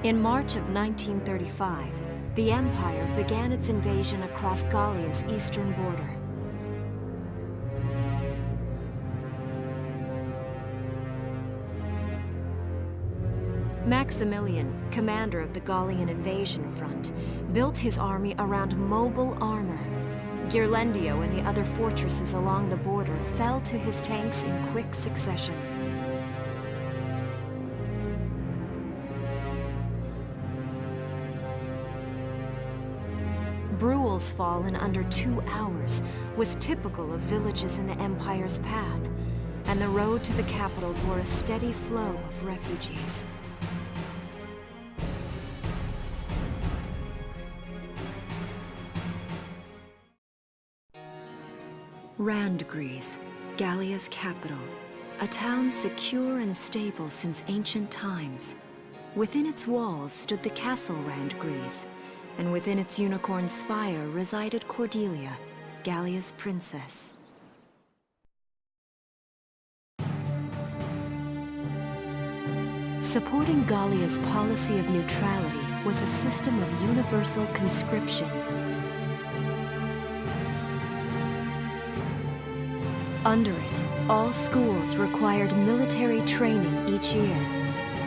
In March of 1935, the Empire began its invasion across Gallia's eastern border. Maximilian, commander of the Gallian invasion front, built his army around mobile armor. Ghirlandaio and the other fortresses along the border fell to his tanks in quick succession. Bruhl's fall in under 2 hours was typical of villages in the Empire's path, and the road to the capital bore a steady flow of refugees. Randgries, Gallia's capital, a town secure and stable since ancient times. Within its walls stood the castle Randgries, and within its unicorn spire resided Cordelia, Gallia's princess. Supporting Gallia's policy of neutrality was a system of universal conscription. Under it, all schools required military training each year.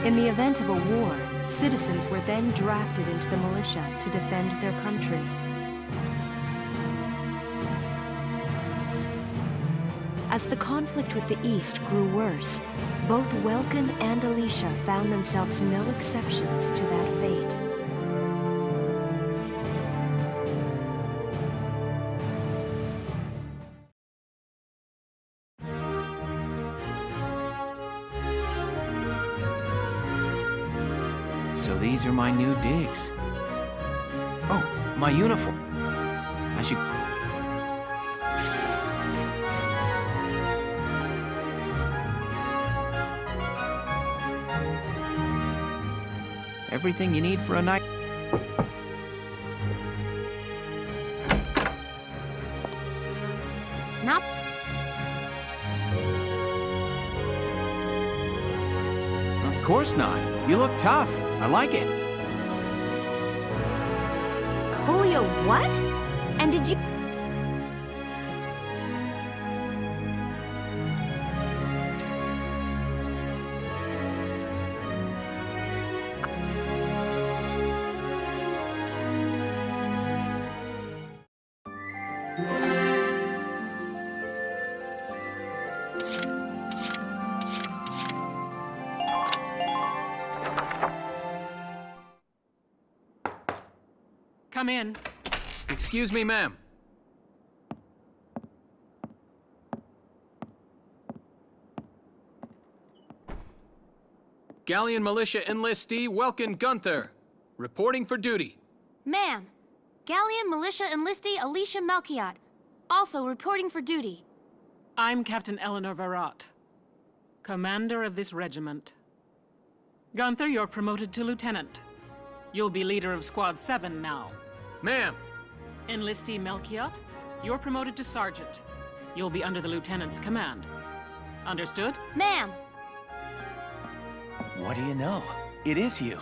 In the event of a war, citizens were then drafted into the militia to defend their country. As the conflict with the East grew worse, both Welkin and Alicia found themselves no exceptions to that fate. So these are my new digs. Oh, my uniform. I should... Everything you need for a night. Not. Of course not. You look tough. I like it. Kolio, what? And did you... Come in. Excuse me, ma'am. Gallian militia enlistee Welkin Gunther, reporting for duty. Ma'am, Gallian militia enlistee Alicia Melchiot, also reporting for duty. I'm Captain Eleanor Varrot, commander of this regiment. Gunther, you're promoted to lieutenant. You'll be leader of Squad 7 now. Ma'am! Enlistee Melchiot, you're promoted to sergeant. You'll be under the lieutenant's command. Understood? Ma'am! What do you know? It is you.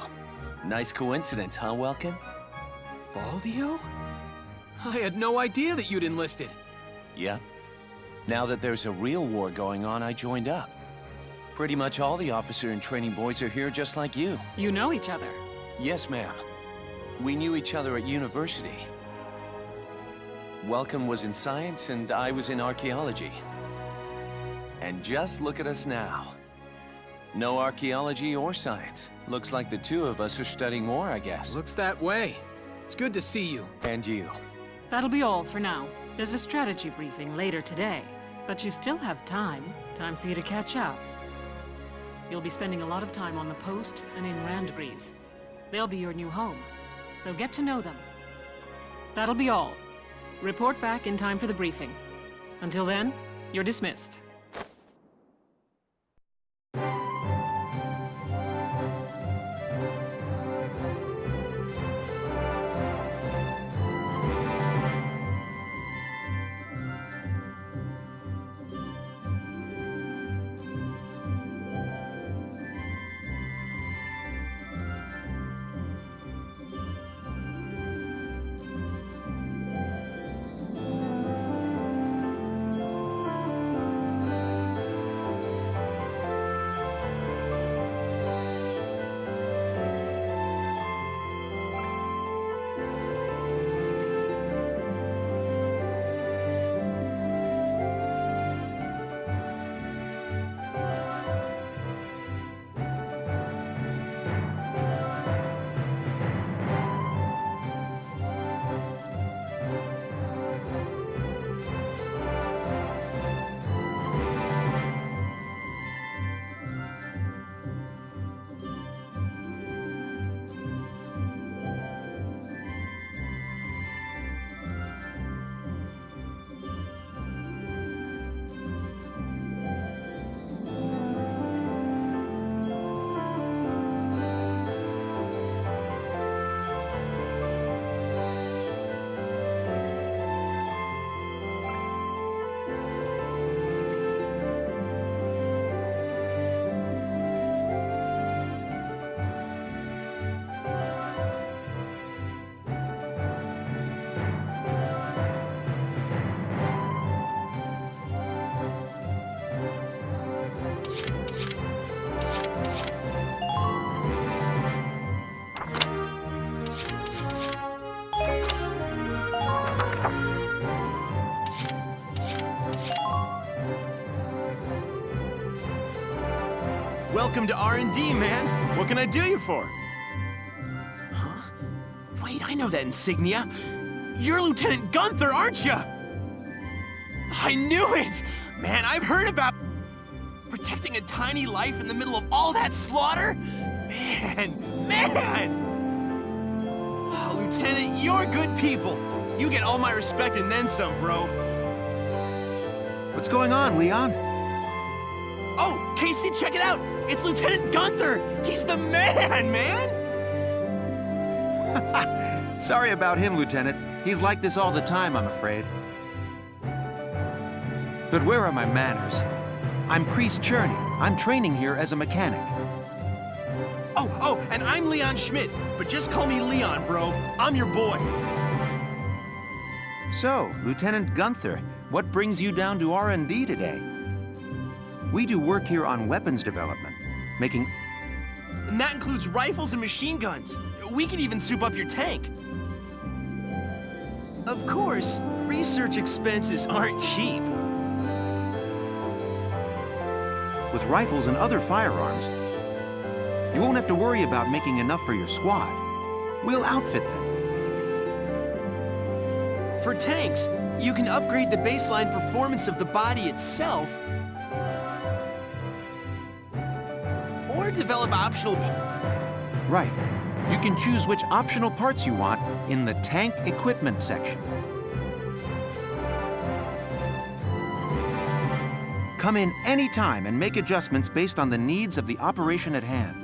Nice coincidence, huh, Welkin? Valdio? I had no idea that you'd enlisted. Yep. Now that there's a real war going on, I joined up. Pretty much all the officer and training boys are here just like you. You know each other. Yes, ma'am. We knew each other at university. Welcome was in science and I was in archaeology. And just look at us now. No archaeology or science. Looks like the two of us are studying war, I guess. Looks that way. It's good to see you. And you. That'll be all for now. There's a strategy briefing later today. But you still have time for you to catch up. You'll be spending a lot of time on the post and in Randgries. They'll be your new home. So get to know them. That'll be all. Report back in time for the briefing. Until then, you're dismissed. Welcome to R&D, man. What can I do you for? Huh? Wait, I know that insignia. You're Lieutenant Gunther, aren't you? I knew it! Man, I've heard about protecting a tiny life in the middle of all that slaughter. Man! Oh, Lieutenant, you're good people. You get all my respect and then some, bro. What's going on, Leon? Oh, Casey, check it out! It's Lieutenant Gunther! He's the man! Sorry about him, Lieutenant. He's like this all the time, I'm afraid. But where are my manners? I'm Priest Cherney. I'm training here as a mechanic. Oh, and I'm Leon Schmidt, but just call me Leon, bro. I'm your boy. So, Lieutenant Gunther, what brings you down to R&D today? We do work here on weapons development, making... And that includes rifles and machine guns. We can even soup up your tank. Of course, research expenses aren't cheap. With rifles and other firearms, you won't have to worry about making enough for your squad. We'll outfit them. For tanks, you can upgrade the baseline performance of the body itself, or develop optional... Right. You can choose which optional parts you want in the tank equipment section. Come in any time and make adjustments based on the needs of the operation at hand.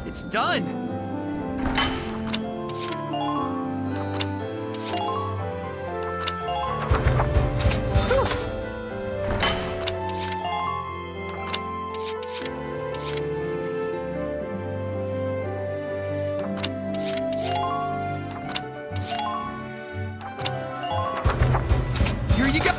It's done! Here you go!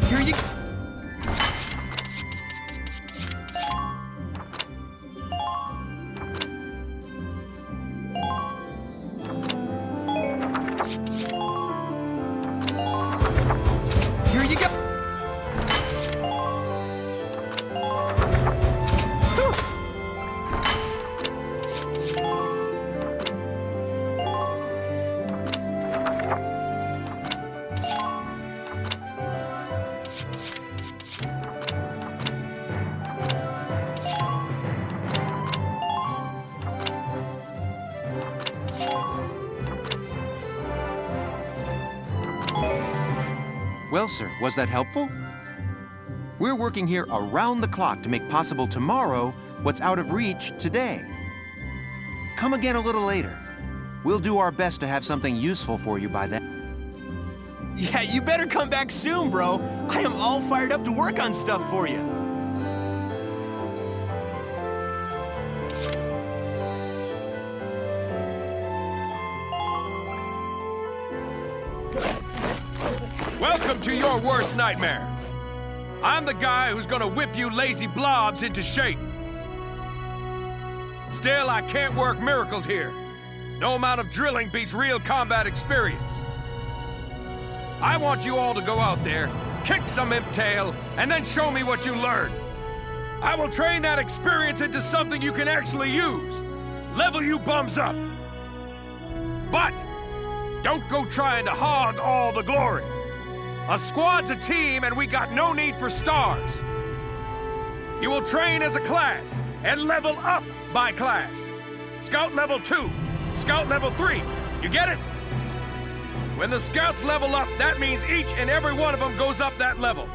Here you... Here you go! Well, sir, was that helpful? We're working here around the clock to make possible tomorrow what's out of reach today. Come again a little later. We'll do our best to have something useful for you by then. Yeah, you better come back soon, bro. I am all fired up to work on stuff for you. Welcome to your worst nightmare. I'm the guy who's gonna whip you lazy blobs into shape. Still, I can't work miracles here. No amount of drilling beats real combat experience. I want you all to go out there, kick some imp tail, and then show me what you learned. I will train that experience into something you can actually use. Level you bums up. But don't go trying to hog all the glory. A squad's a team, and we got no need for stars. You will train as a class and level up by class. Scout level 2, Scout level 3. You get it? When the scouts level up, that means each and every one of them goes up that level.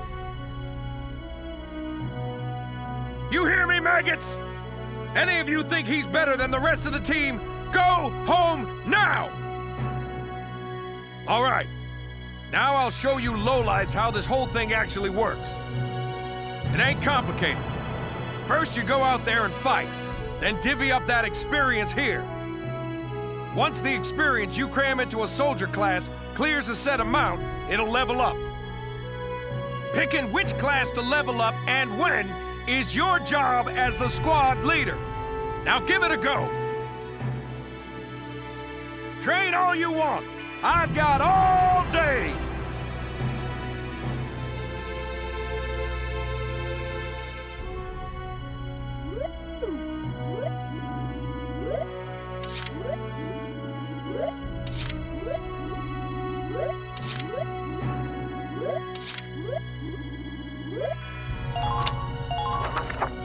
You hear me, maggots? Any of you think he's better than the rest of the team, go home now! All right. Now I'll show you lowlives how this whole thing actually works. It ain't complicated. First you go out there and fight, then divvy up that experience here. Once the experience you cram into a soldier class clears a set amount, it'll level up. Picking which class to level up and when is your job as the squad leader. Now give it a go. Train all you want. I've got all day.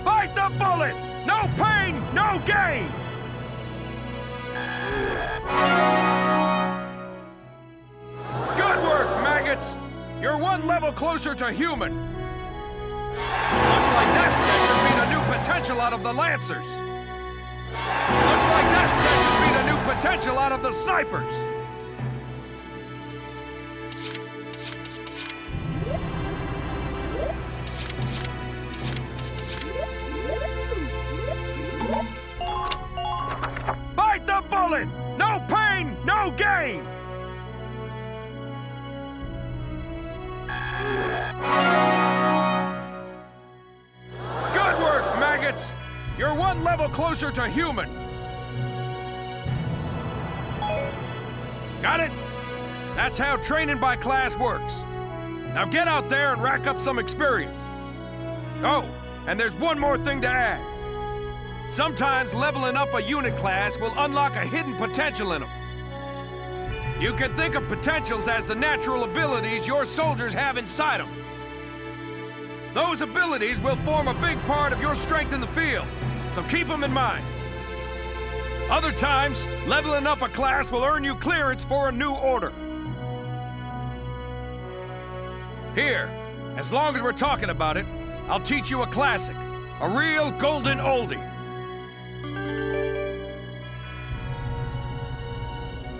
Bite the bullet! No pain, no gain! Good work, maggots! You're one level closer to human. Looks like that set should beat a new potential out of the Lancers. Looks like that set should beat a new potential out of the Snipers. Bite the bullet! No pain, no gain! Good work, maggots! You're one level closer to human. Got it? That's how training by class works. Now get out there and rack up some experience. Oh, and there's one more thing to add. Sometimes leveling up a unit class will unlock a hidden potential in them. You can think of potentials as the natural abilities your soldiers have inside them. Those abilities will form a big part of your strength in the field, so keep them in mind. Other times, leveling up a class will earn you clearance for a new order. Here, as long as we're talking about it, I'll teach you a classic, a real golden oldie.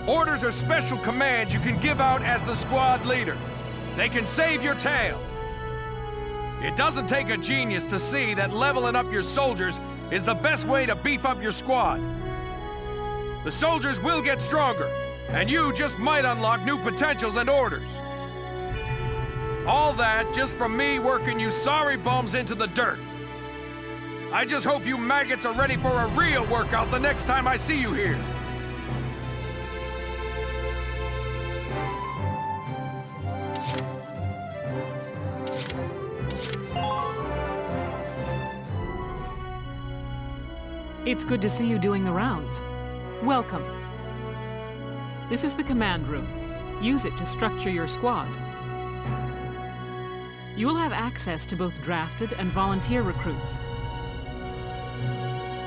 Orders are special commands you can give out as the squad leader. They can save your tail. It doesn't take a genius to see that leveling up your soldiers is the best way to beef up your squad. The soldiers will get stronger, and you just might unlock new potentials and orders. All that just from me working you sorry bums into the dirt. I just hope you maggots are ready for a real workout the next time I see you here. It's good to see you doing the rounds. Welcome. This is the command room. Use it to structure your squad. You will have access to both drafted and volunteer recruits.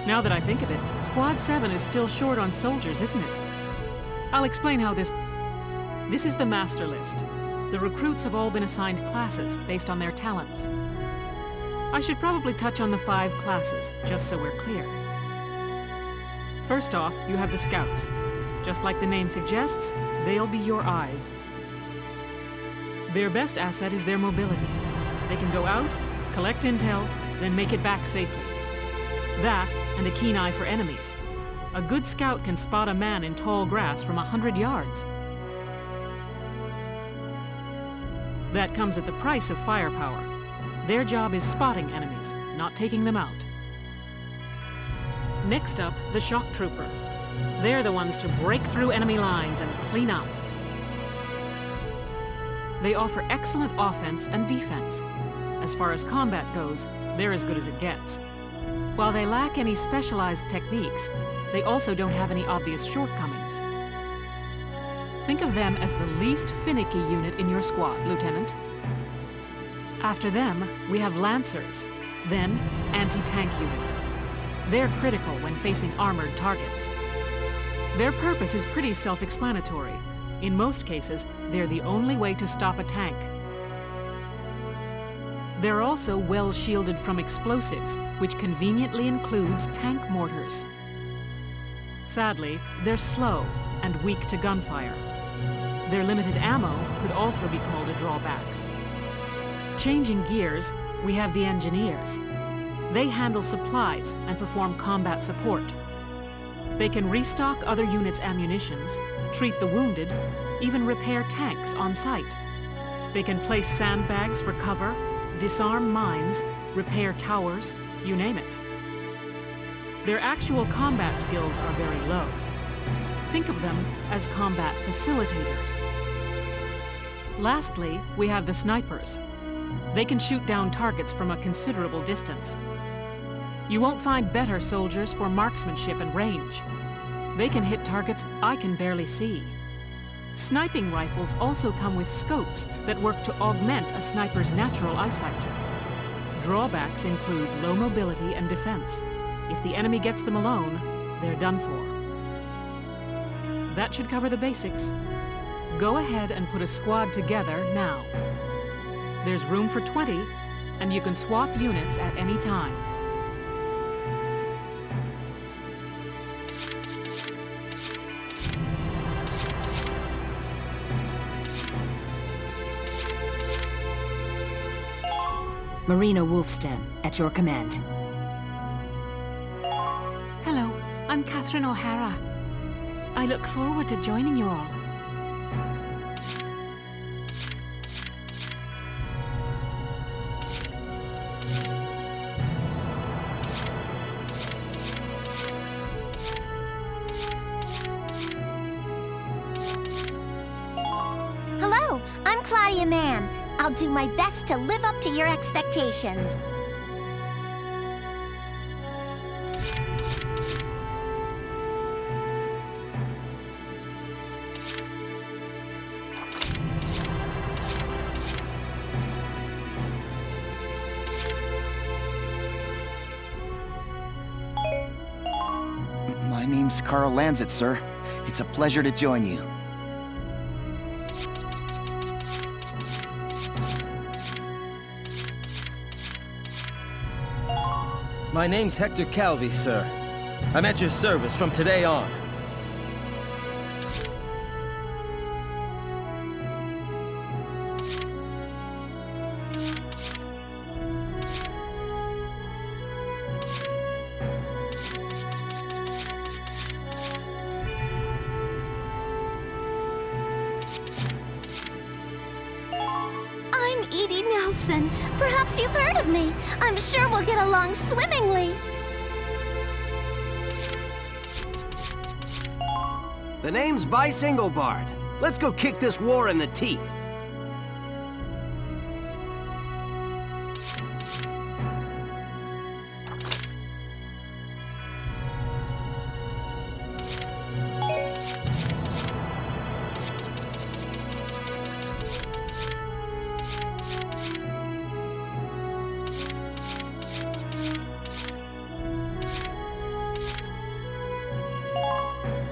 Now that I think of it, Squad 7 is still short on soldiers, isn't it? I'll explain how this... This is the master list. The recruits have all been assigned classes based on their talents. I should probably touch on the 5 classes, just so we're clear. First off, you have the Scouts. Just like the name suggests, they'll be your eyes. Their best asset is their mobility. They can go out, collect intel, then make it back safely. That, and a keen eye for enemies. A good scout can spot a man in tall grass from 100 yards. That comes at the price of firepower. Their job is spotting enemies, not taking them out. Next up, the shock trooper. They're the ones to break through enemy lines and clean up. They offer excellent offense and defense. As far as combat goes, they're as good as it gets. While they lack any specialized techniques, they also don't have any obvious shortcomings. Think of them as the least finicky unit in your squad, Lieutenant. After them, we have Lancers, then anti-tank units. They're critical when facing armored targets. Their purpose is pretty self-explanatory. In most cases, they're the only way to stop a tank. They're also well shielded from explosives, which conveniently includes tank mortars. Sadly, they're slow and weak to gunfire. Their limited ammo could also be called a drawback. Changing gears, we have the Engineers. They handle supplies and perform combat support. They can restock other units' ammunitions, treat the wounded, even repair tanks on site. They can place sandbags for cover, disarm mines, repair towers, you name it. Their actual combat skills are very low. Think of them as combat facilitators. Lastly, we have the Snipers. They can shoot down targets from a considerable distance. You won't find better soldiers for marksmanship and range. They can hit targets I can barely see. Sniping rifles also come with scopes that work to augment a sniper's natural eyesight. Drawbacks include low mobility and defense. If the enemy gets them alone, they're done for. That should cover the basics. Go ahead and put a squad together now. There's room for 20, and you can swap units at any time. Marina Wolfston, at your command. Hello, I'm Catherine O'Hara. I look forward to joining you all. Hello, I'm Claudia Mann. I'll do my best to live up to your expectations. My name's Carl Lanzett, sir. It's a pleasure to join you. My name's Hector Calvi, sir. I'm at your service from today on. I'm Edie Nelson. Perhaps you've heard of me. I'm sure we'll get along swimmingly. The name's Vice Engelbard. Let's go kick this war in the teeth.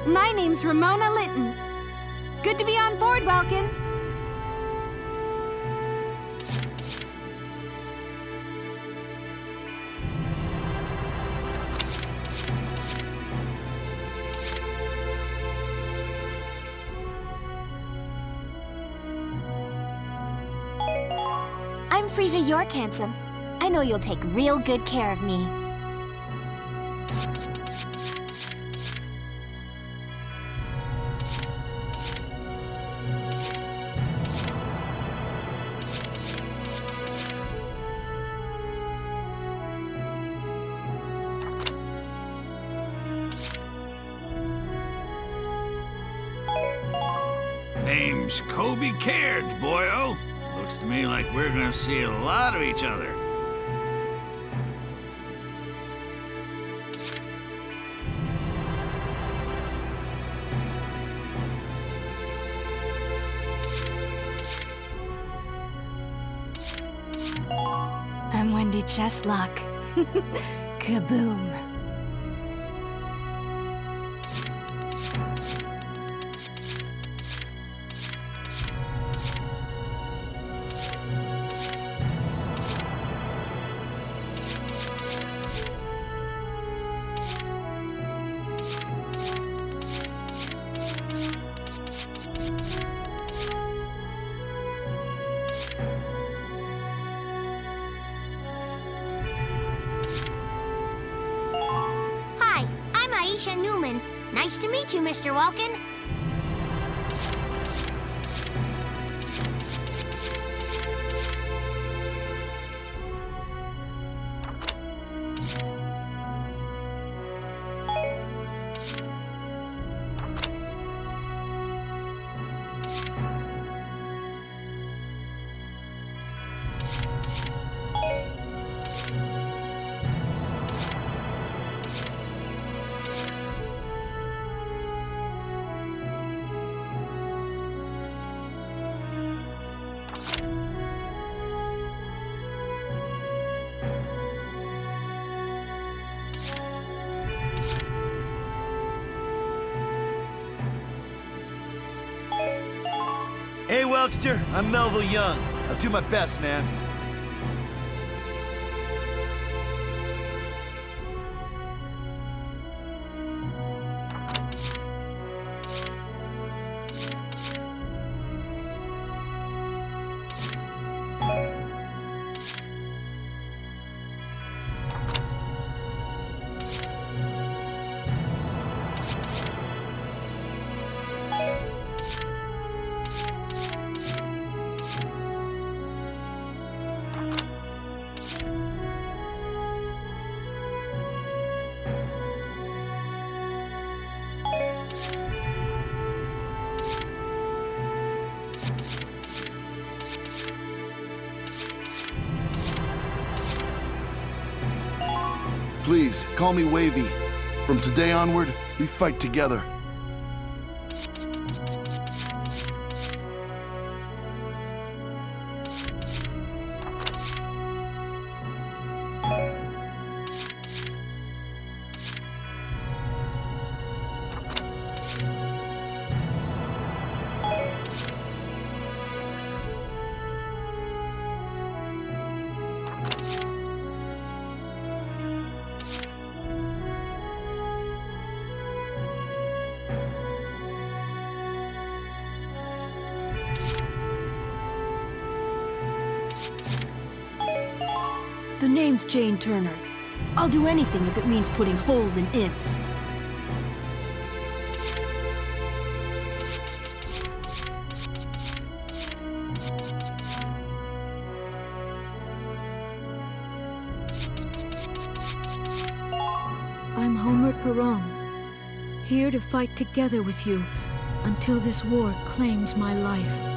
My name's Ramona Linton. Good to be on board, Welkin. I'm Frisia York, handsome. I know you'll take real good care of me. Name's Kobe Caird, boyo. me like we're gonna see a lot of each other. I'm Wendy Cheslock. Kaboom. Newman. Nice to meet you, Mr. Welkin. Hey, Welkster, I'm Melville Young. I'll do my best, man. Please, call me Wavy. From today onward, we fight together. The name's Jane Turner. I'll do anything if it means putting holes in imps. I'm Homer Perron, here to fight together with you until this war claims my life.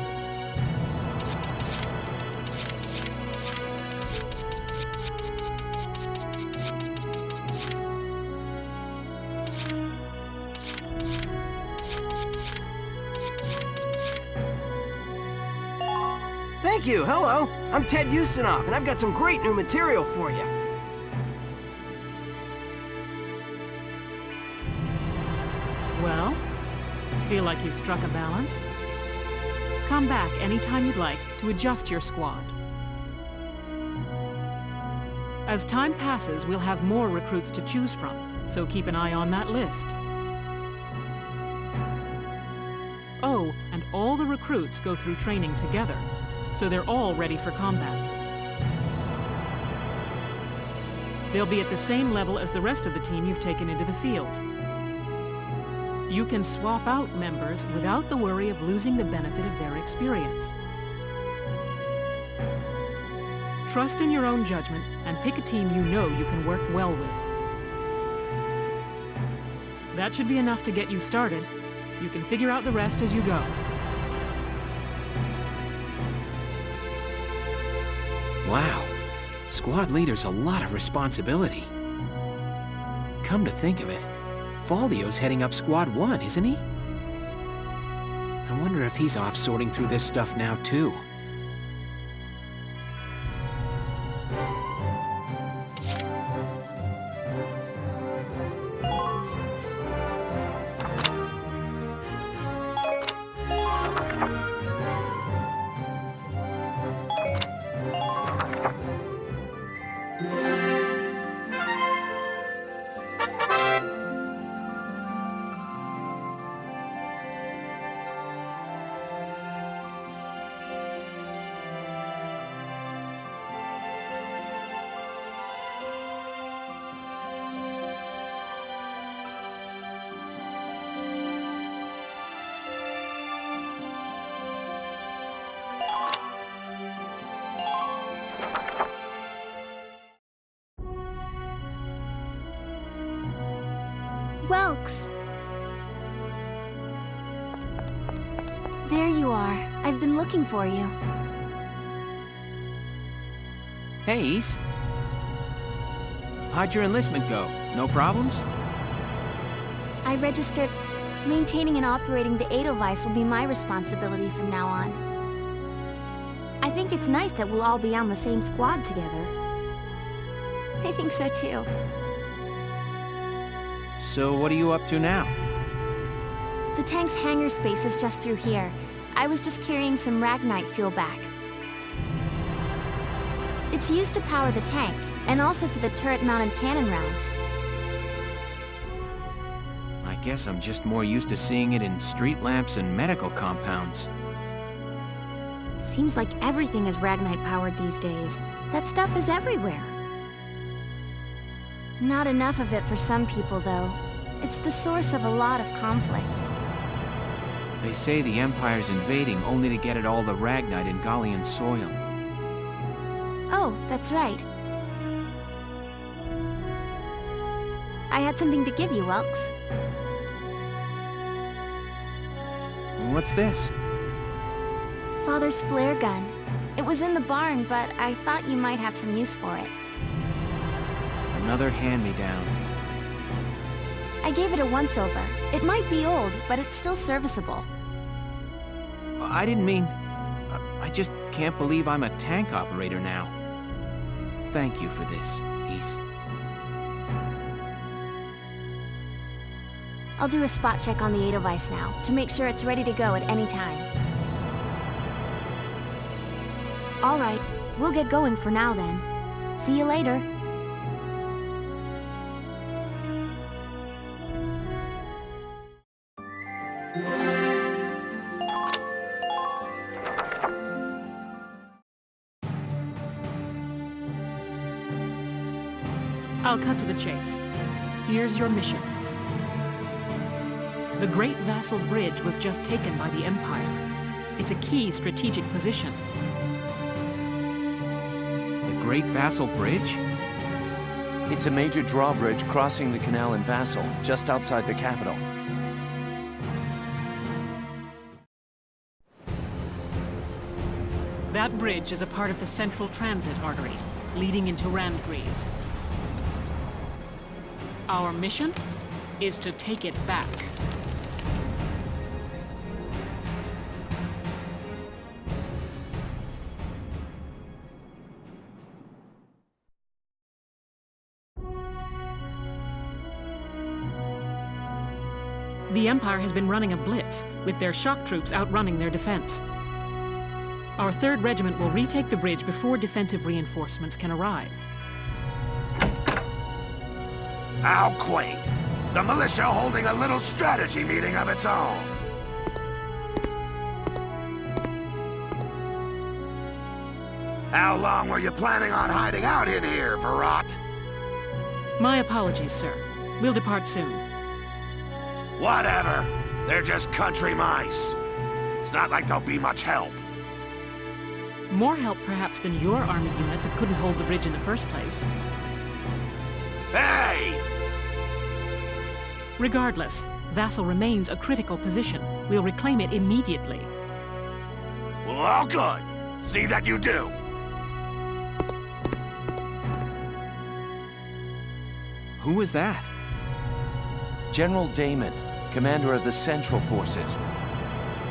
Thank you, hello. I'm Ted Ustinov, and I've got some great new material for you. Well, feel like you've struck a balance? Come back anytime you'd like to adjust your squad. As time passes, we'll have more recruits to choose from, so keep an eye on that list. Oh, and all the recruits go through training together, so they're all ready for combat. They'll be at the same level as the rest of the team you've taken into the field. You can swap out members without the worry of losing the benefit of their experience. Trust in your own judgment and pick a team you know you can work well with. That should be enough to get you started. You can figure out the rest as you go. Wow. Squad leader's a lot of responsibility. Come to think of it, Faldio's heading up Squad 1, isn't he? I wonder if he's off sorting through this stuff now, too. Welks! There you are. I've been looking for you. Hey, Ace. How'd your enlistment go? No problems? I registered. Maintaining and operating the Edelweiss will be my responsibility from now on. I think it's nice that we'll all be on the same squad together. I think so too. So what are you up to now? The tank's hangar space is just through here. I was just carrying some Ragnite fuel back. It's used to power the tank, and also for the turret-mounted cannon rounds. I guess I'm just more used to seeing it in street lamps and medical compounds. Seems like everything is Ragnite-powered these days. That stuff is everywhere. Not enough of it for some people, though. It's the source of a lot of conflict. They say the Empire's invading only to get at all the Ragnite in Gallian soil. Oh, that's right. I had something to give you, Welks. What's this? Father's flare gun. It was in the barn, but I thought you might have some use for it. Another hand-me-down. I gave it a once-over. It might be old, but it's still serviceable. I didn't mean... I just can't believe I'm a tank operator now. Thank you for this, Ace. I'll do a spot check on the Edelweiss now, to make sure it's ready to go at any time. All right, we'll get going for now then. See you later. I'll cut to the chase. Here's your mission. The Great Vassal Bridge was just taken by the Empire. It's a key strategic position. The Great Vassal Bridge? It's a major drawbridge crossing the canal in Vassal, just outside the capital. That bridge is a part of the central transit artery, leading into Randgries. Our mission is to take it back. The Empire has been running a blitz, with their shock troops outrunning their defense. Our 3rd Regiment will retake the bridge before defensive reinforcements can arrive. How quaint. The militia holding a little strategy meeting of its own. How long were you planning on hiding out in here, Verrot? My apologies, sir. We'll depart soon. Whatever. They're just country mice. It's not like they'll be much help. More help, perhaps, than your army unit that couldn't hold the bridge in the first place. Hey! Regardless, Vassal remains a critical position. We'll reclaim it immediately. Well, all good. See that you do. Who was that? General Damon, commander of the Central Forces.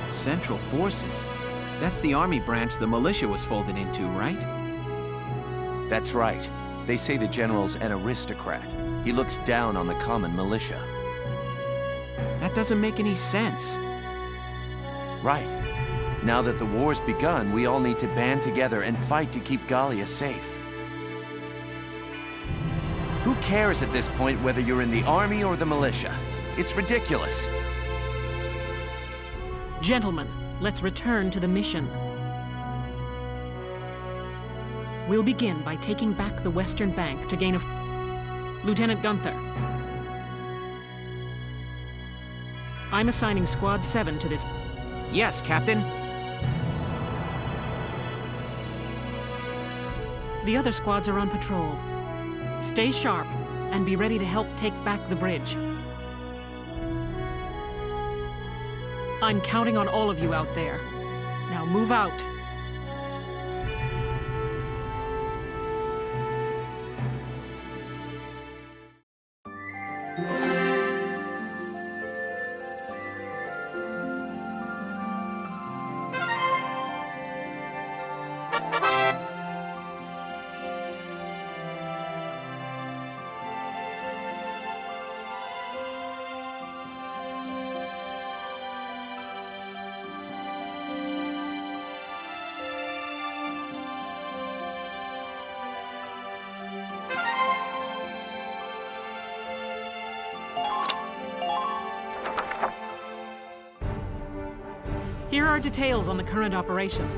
Central Forces? That's the army branch the militia was folded into, right? That's right. They say the general's an aristocrat. He looks down on the common militia. That doesn't make any sense. Right. Now that the war's begun, we all need to band together and fight to keep Gallia safe. Who cares at this point whether you're in the army or the militia? It's ridiculous. Gentlemen, let's return to the mission. We'll begin by taking back the Western Bank to gain Lieutenant Gunther. I'm assigning Squad 7 to this. Yes, Captain. The other squads are on patrol. Stay sharp and be ready to help take back the bridge. I'm counting on all of you out there. Now move out. Here are details on the current operation.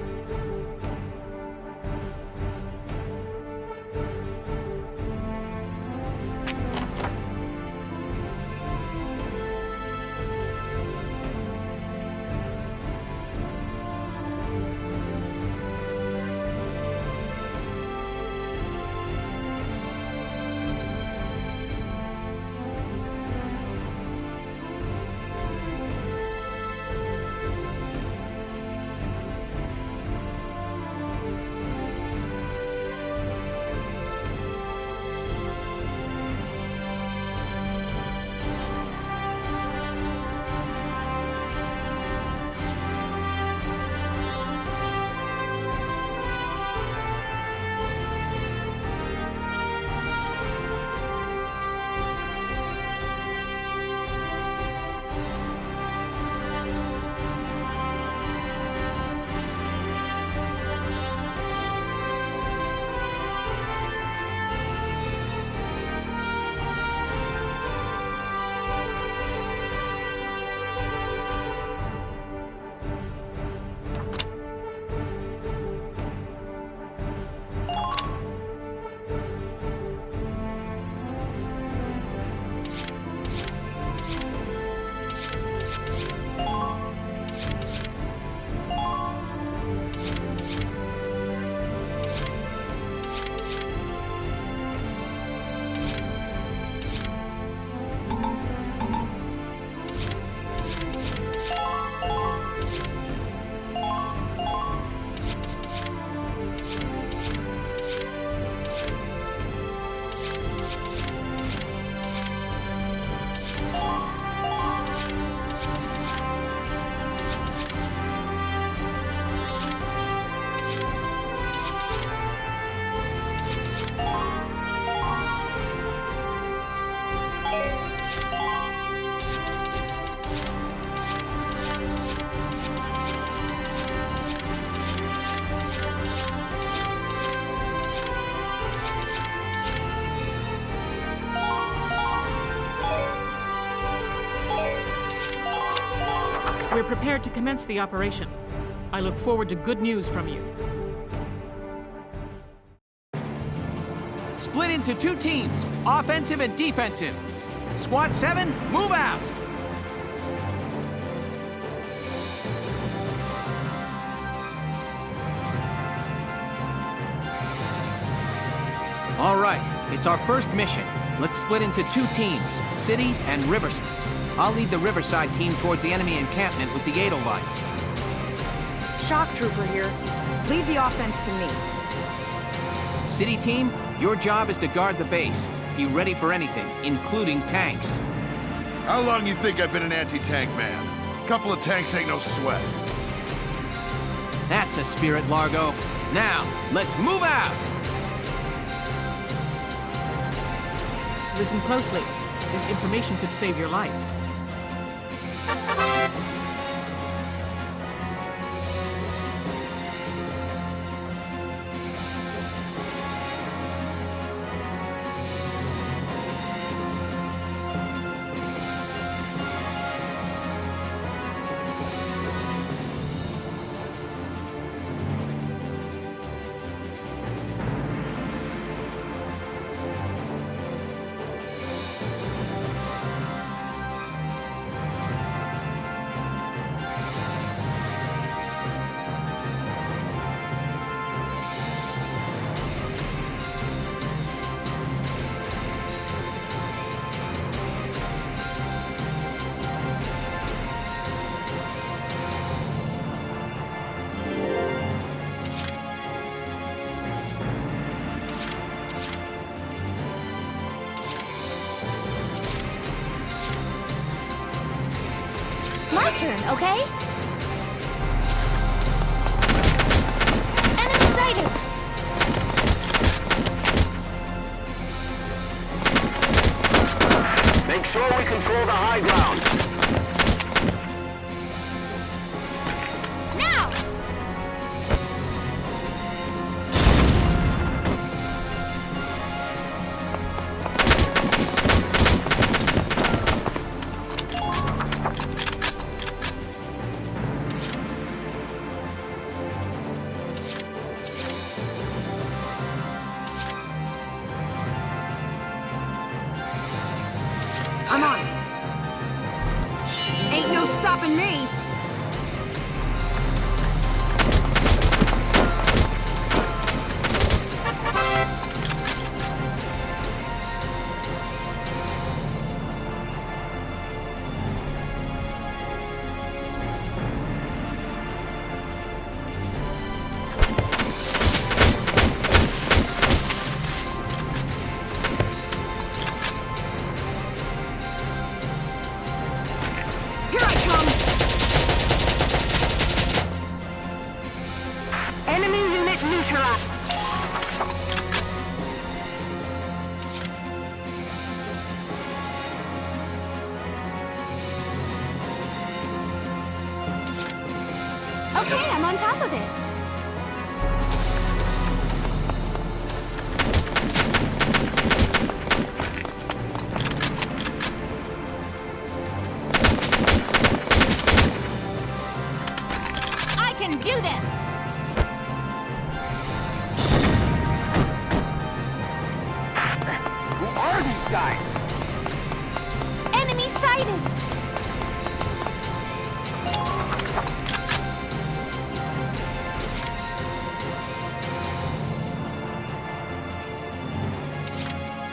We're prepared to commence the operation. I look forward to good news from you. Split into two teams, offensive and defensive. Squad 7, move out! All right, it's our first mission. Let's split into two teams, City and Riverside. I'll lead the Riverside team towards the enemy encampment with the Edelweiss. Shock Trooper here. Lead the offense to me. City team, your job is to guard the base. Be ready for anything, including tanks. How long you think I've been an anti-tank man? Couple of tanks ain't no sweat. That's a spirit, Largo. Now, let's move out! Listen closely. This information could save your life. My turn, okay? Enemy sighted! Make sure we control the high ground. Now! I'm on. Ain't no stopping me. Here I come! Enemy unit neutralized. Okay, I'm on top of it. I can do this! Who are these guys? Enemy sighted!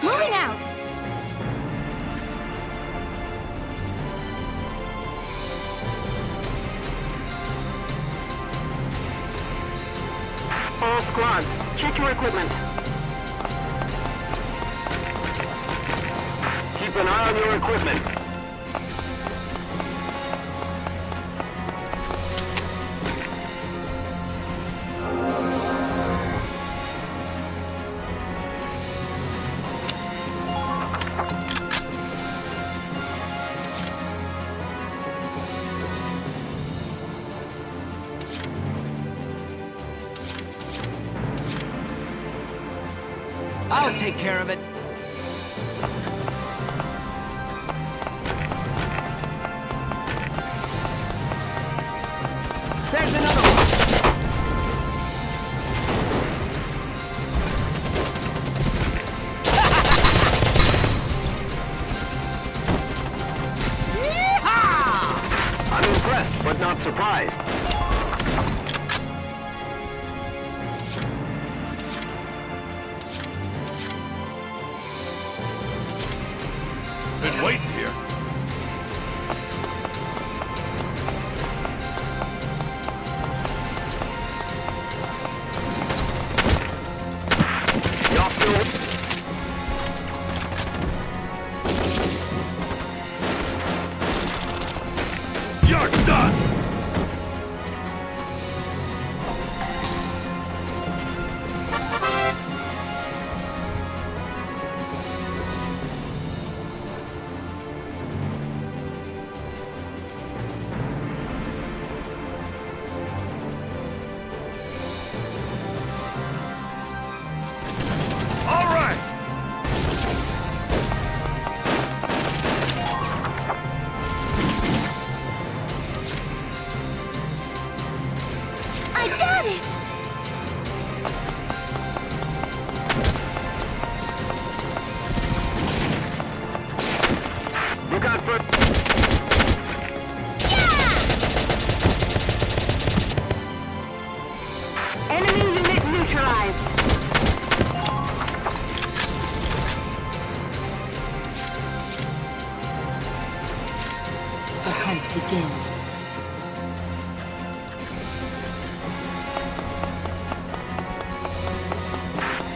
Moving out! All squads, check your equipment. Keep an eye on your equipment. I'll take care of it. There's another one! I'm impressed, but not surprised. Been waiting here.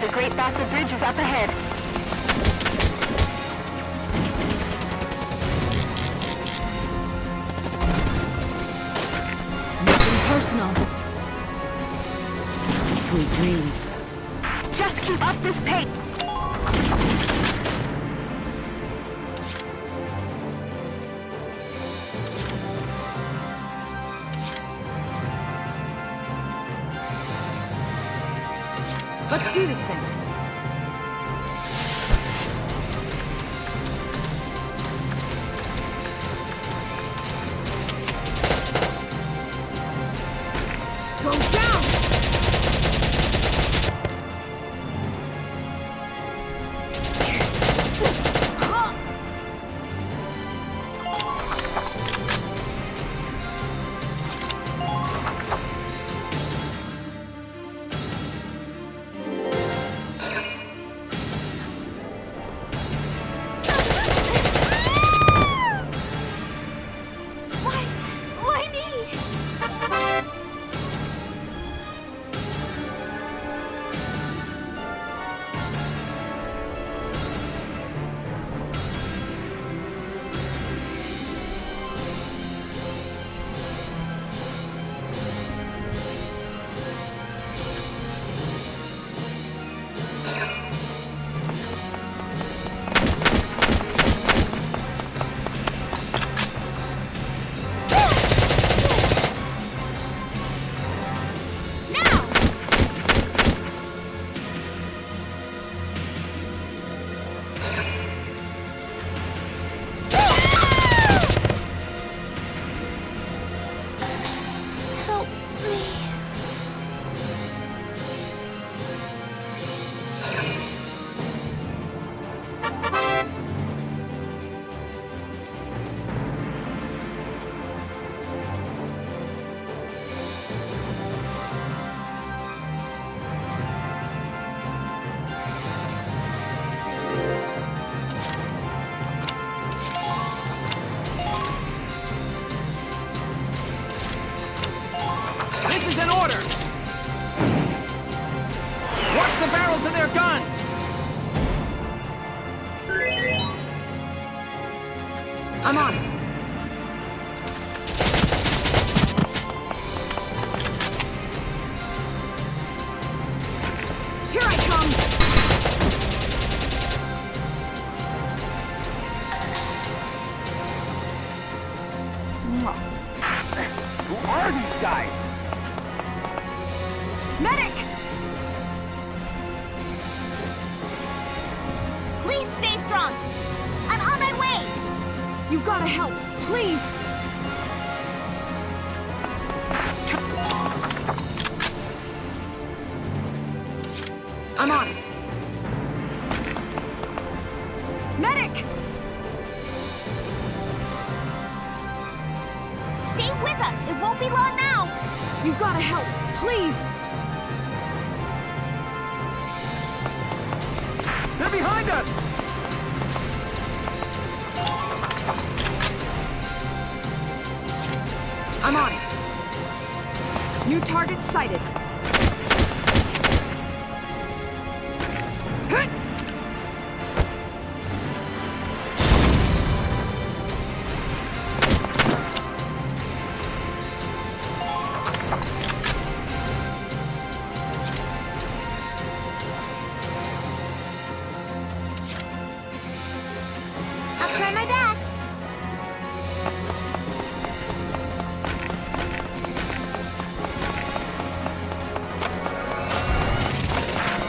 The Great Bastard Bridge is up ahead. Nothing personal. Sweet dreams. Just keep up this pace. Let's do this thing. Go down! Why me? Help me. This is an order! Watch the barrels of their guns! I'm on it. Here I come! Who are these guys? Medic! Please stay strong. I'm on my way. You gotta help, please! I'm on it. Medic! Stay with us. It won't be long now. You gotta help, please! They're behind us! I'm on it. New target sighted. I'll try my best.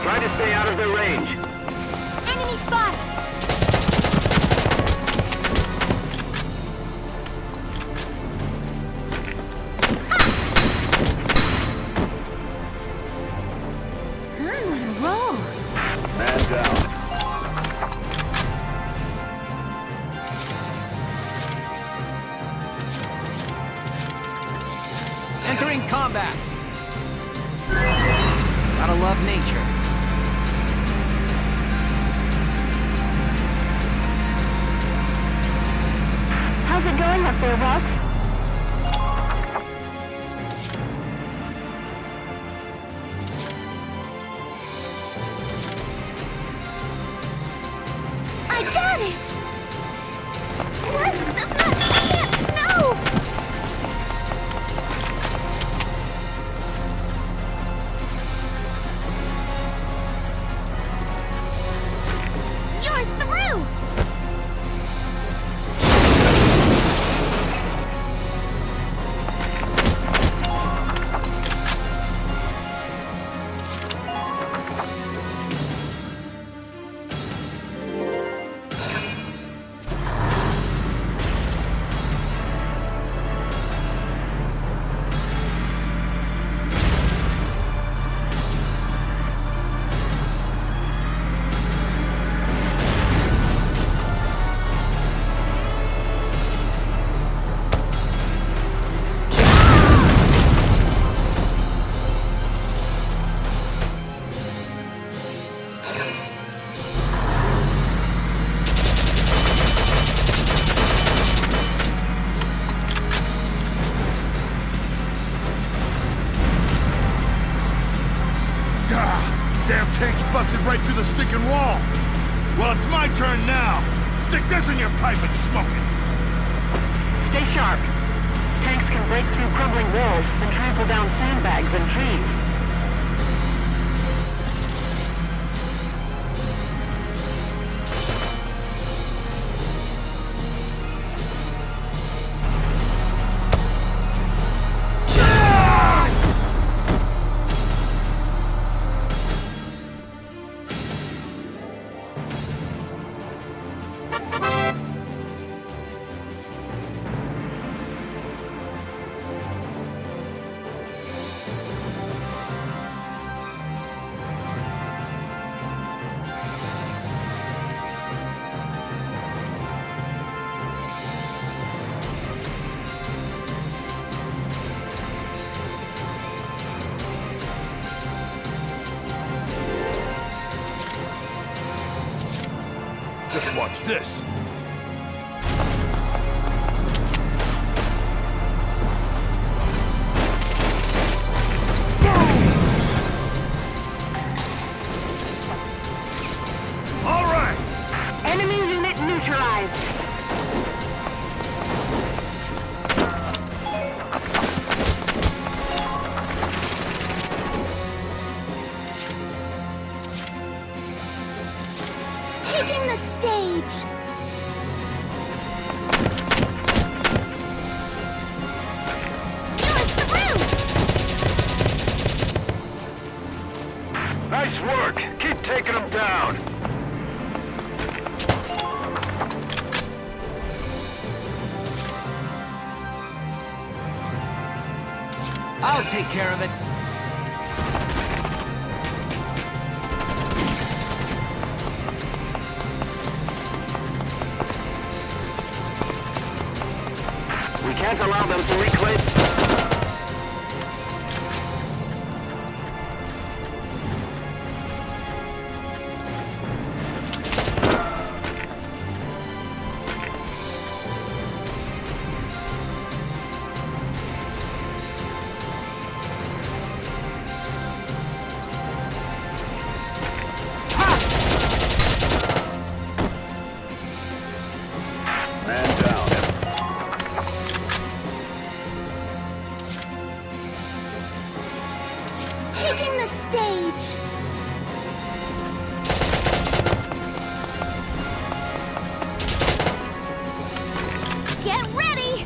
Try to stay out of their range. Enemy spotted. I'm on a roll. Man down. Entering combat. Gotta love nature. How's it going up there, Rock? done it! What? That's not... I can't... No! You're through! Damn tank's busted right through the stinking wall. Well, it's my turn now. Stick this in your pipe and smoke it. Stay sharp. Tanks can break through crumbling walls and trample down sandbags and trees. Just watch this. All right. Enemy unit neutralized. Taking the stage! You're through! Nice work. Keep taking them down. I'll take care of it. We can't allow them to reclaim... Man down. Taking the stage! Get ready!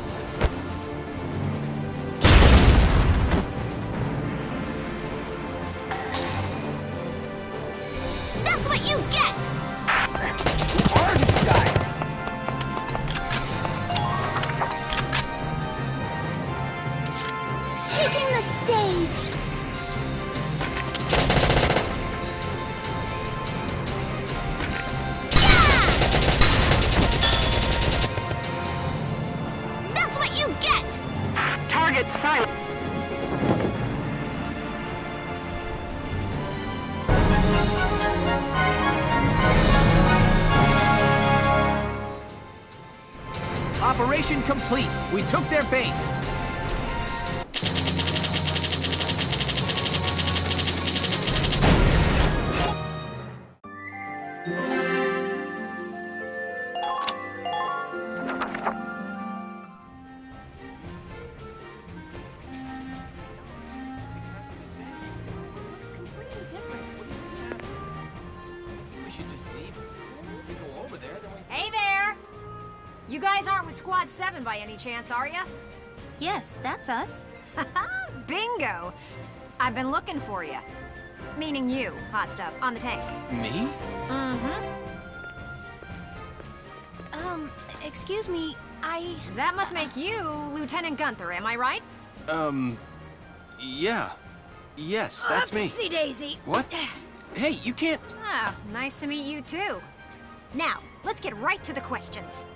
That's what you get! Who are these guys? Taking the stage! That's what you get! Target silent. Operation complete. We took their base. You guys aren't with Squad 7 by any chance, are ya? Yes, that's us. Bingo! I've been looking for you. Meaning you, hot stuff, on the tank. Me? Mm-hmm. Excuse me, That must make you Lieutenant Gunther, am I right? Yeah. Yes, that's me. Oopsie daisy. What? Hey, you can't... Ah, nice to meet you too. Now, let's get right to the questions.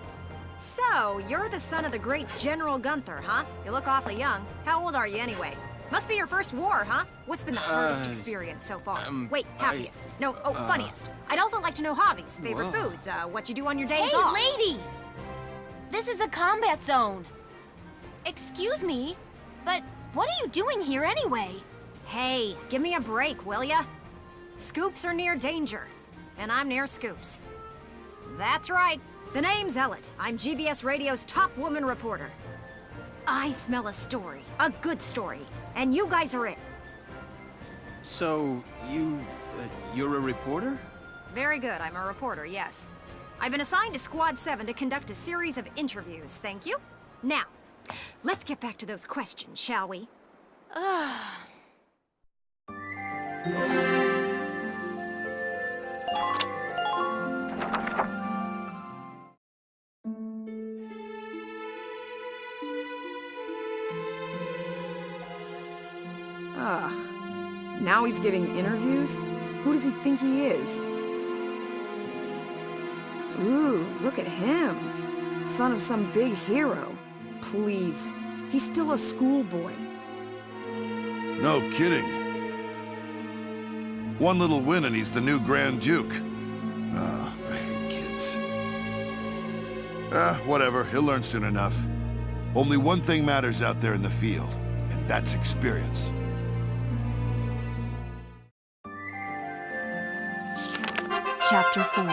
So, you're the son of the great General Gunther, huh? You look awfully young. How old are you anyway? Must be your first war, huh? What's been the hardest experience so far? Wait, happiest. Funniest. I'd also like to know hobbies, favorite foods, what you do on your days off. Hey, lady! This is a combat zone. Excuse me, but what are you doing here anyway? Hey, give me a break, will ya? Scoops are near danger, and I'm near scoops. That's right. The name's Ellet. I'm GBS Radio's top woman reporter. I smell a story, a good story, and you guys are it. So, you're a reporter? Very good, I'm a reporter, yes. I've been assigned to Squad 7 to conduct a series of interviews, thank you. Now, let's get back to those questions, shall we? Now he's giving interviews? Who does he think he is? Ooh, look at him. Son of some big hero. Please, he's still a schoolboy. No kidding. One little win and he's the new Grand Duke. Ah, I hate kids. Whatever, he'll learn soon enough. Only one thing matters out there in the field, and that's experience. Chapter 4.